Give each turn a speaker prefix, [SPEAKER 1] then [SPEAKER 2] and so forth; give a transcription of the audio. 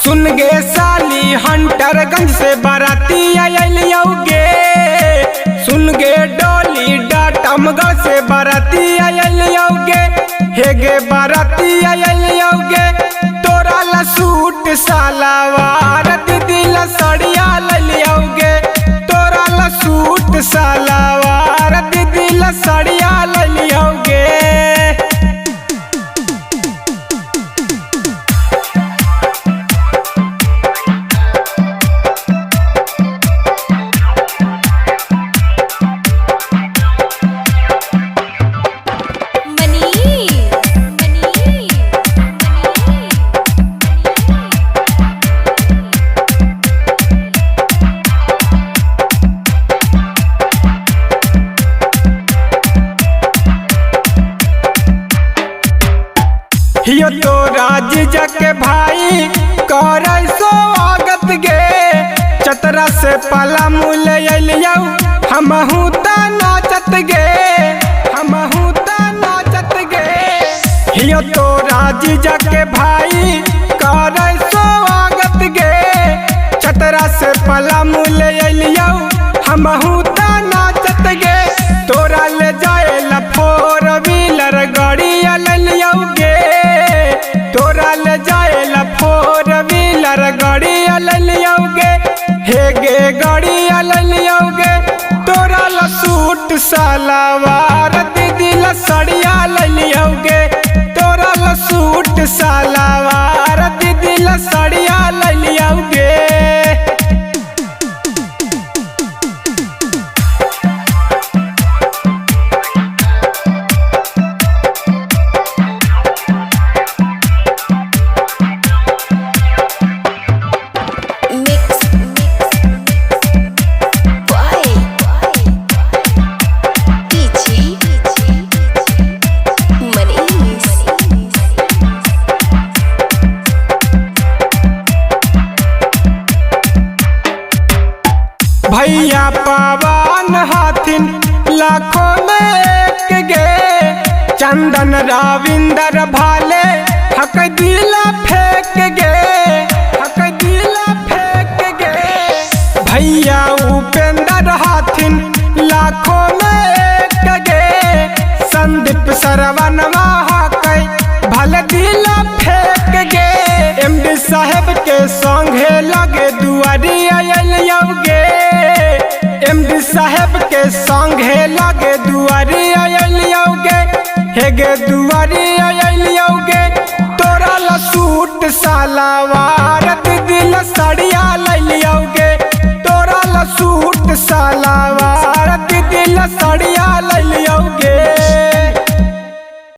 [SPEAKER 1] सुन गे साली हंटरगंज से बाराती आयलियोगे। सुन गे डोली डाटमगढ़ से बाराती आयलियोगे। हे गे बाराती आयलियोगे। तोरा ला सूट सालावार दीदी ला सड़िया ललियोगे। तोरा ला सूट सालावार दीदी ला सड़िया ललियोगे। यो तोरा जीजा के भाई कर स्वागत गे। चतरा से पाला मूल अलियो हमहू त नाचत गे। हमहू त नाचत गे। यो तोरा जीजा के भाई कर स्वागत गे। चतरा से पाला मूल अलियो हमहू त नाचत गे। तोरा ले जाए ला 4 व्हीलर गाड़ी ललियोगे। तोरा ले जाए ला 4 व्हीलर गाड़ी ललियोगे। हे गे गाड़ी ललियोगे। तोरा ला सूट सालावार दीदी ला सड़िया ललियोगे। तोरा ला सूट सालावार दीदी ला सड़िया ललियोगे। भैया पवन हाथिन लाखों में एक गे। चंदन रविंदर भाले हक दिला फेंक गे। हक दिला फेंक गे। भैया उपेंद्र हाथिन लाखों में एक गे। संदीप सरवनवा हक भले दिला फेंक गे। एमडी साहेब के संगे लगे दुआरी आयलियोगे। एमडी साहेब के संगे लगे दुआरी आयलियोगे। हे गे दुआरी आयलियोगे। तोरा ला सूट सालावा